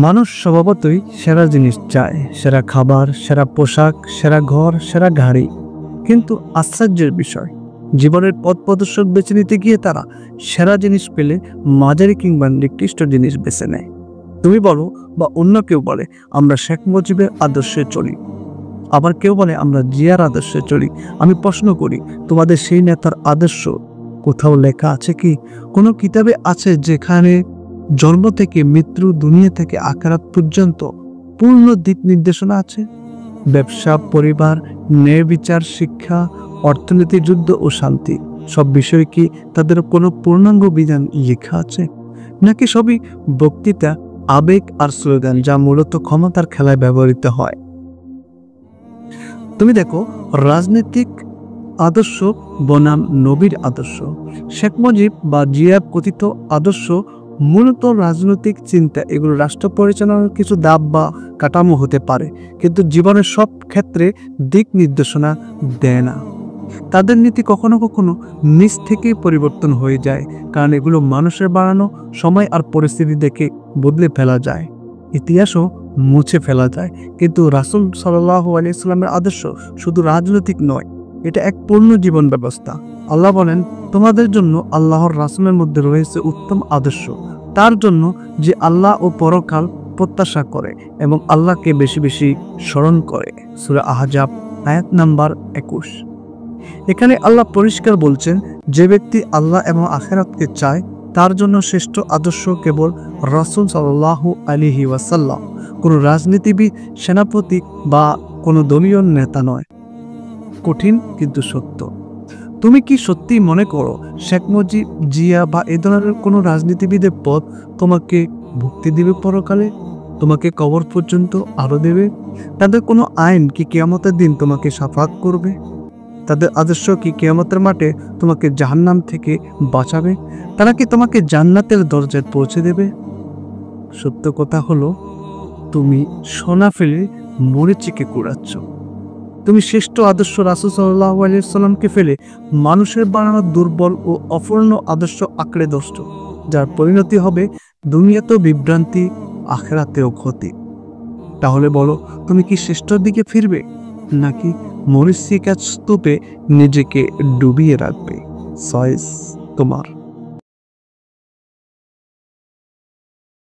মানুষ স্বভাবতই সেরা জিনিস চায়, সেরা খাবার, সেরা পোশাক, সেরা ঘর, সেরা গাড়ি। কিন্তু আশ্চর্যের বিষয়, জীবনের পথ প্রদর্শক বেছে নিতে গিয়ে তারা সেরা জিনিস পেলে মাঝারি কিংবা নিকৃষ্ট জিনিস বেছে নেয়। তুমি বলো বা অন্য কেউ বলে আমরা শেখ মুজিবের আদর্শে চলি, আবার কেউ বলে আমরা জিয়ার আদর্শে চলি। আমি প্রশ্ন করি, তোমাদের সেই নেতার আদর্শ কোথাও লেখা আছে কি? কোনো কিতাবে আছে যেখানে জন্ম থেকে মৃত্যু, দুনিয়া থেকে আখিরাত পর্যন্ত পূর্ণ দিক নির্দেশনা আছে? ব্যবসা, পরিবার, ন্যায় বিচার, শিক্ষা, অর্থনীতি, যুদ্ধ ও শান্তি, সব বিষয় কি তাদের কোনো পূর্ণাঙ্গ বিধান লেখা আছে? নাকি সবই বক্তৃতা, আবেগ আর স্লোগান, যা মূলত ক্ষমতার খেলায় ব্যবহৃত হয়? তুমি দেখো, রাজনৈতিক আদর্শ বনাম নবীর আদর্শ। শেখ মুজিব বা জিয়ার কথিত আদর্শ মূলত রাজনৈতিক চিন্তা, এগুলো রাষ্ট্র পরিচালনার কিছু ধাপ বা কাঠামো হতে পারে, কিন্তু জীবনের সব ক্ষেত্রে দিক নির্দেশনা দেয় না। তাদের নীতি কখনো কখনো নিজ থেকেই পরিবর্তন হয়ে যায়, কারণ এগুলো মানুষের বানানো, সময় আর পরিস্থিতি দেখে বদলে ফেলা যায়, ইতিহাসও মুছে ফেলা যায়। কিন্তু রাসূল সাল্লাল্লাহু আলাইহি ওয়াসাল্লামের আদর্শ শুধু রাজনৈতিক নয়, এটা এক পূর্ণ জীবন ব্যবস্থা। আল্লাহ বলেন, তোমাদের জন্য আল্লাহর রাসূলের মধ্যে রয়েছে উত্তম আদর্শ, তার জন্য যে আল্লাহ ও পরকাল প্রত্যাশা করে এবং আল্লাহকে বেশি বেশি স্মরণ করে। সূরা আহজাব আয়াত নাম্বার 21। এখানে আল্লাহ পরিষ্কার বলছেন, যে ব্যক্তি আল্লাহ এবং আখিরাতকে চায় তার জন্য শ্রেষ্ঠ আদর্শ কেবল রাসূল সাল্লাল্লাহু আলাইহি ওয়াসাল্লাম, কোনো রাজনীতিবিদ, সেনাপতি বা কোনো দলীয় নেতা নয়। কঠিন কিন্তু সত্য। তুমি কি সত্যি মনে করো শেখ মুজিব, জিয়া বা এ ধরনের কোনো রাজনীতিবিদের পথ তোমাকে মুক্তি দিবে পরকালে, তোমাকে কবর পর্যন্ত আলো দেবে? তাদের কোনো আইন কি কিয়ামতের দিন তোমাকে শাফাত করবে? তাদের আদর্শ কি কিয়ামতের মাঠে তোমাকে জাহান্নাম থেকে বাঁচাবে? তারা কি তোমাকে জান্নাতের দরজায় পৌঁছে দেবে? সত্য কথা হলো, তুমি সোনা ফেলে মরিচিকে কুড়াচ্ছ। তুমি শ্রেষ্ঠ আদর্শ রাসূল সাল্লাল্লাহু আলাইহি ওয়াসাল্লামকে ফেলে মানুষের বানানো দুর্বল ও অপূর্ণ আদর্শ আঁকড়ে ধরছ, যার পরিণতি হবে দুনিয়াতেও বিভ্রান্তি, আখিরাতেও ক্ষতি। তাহলে বলো, তুমি কি শ্রেষ্ঠর দিকে ফিরবে, নাকি মরিচিকা স্তূপে নিজেকে ডুবিয়ে রাখবে? চয়েস তোমার।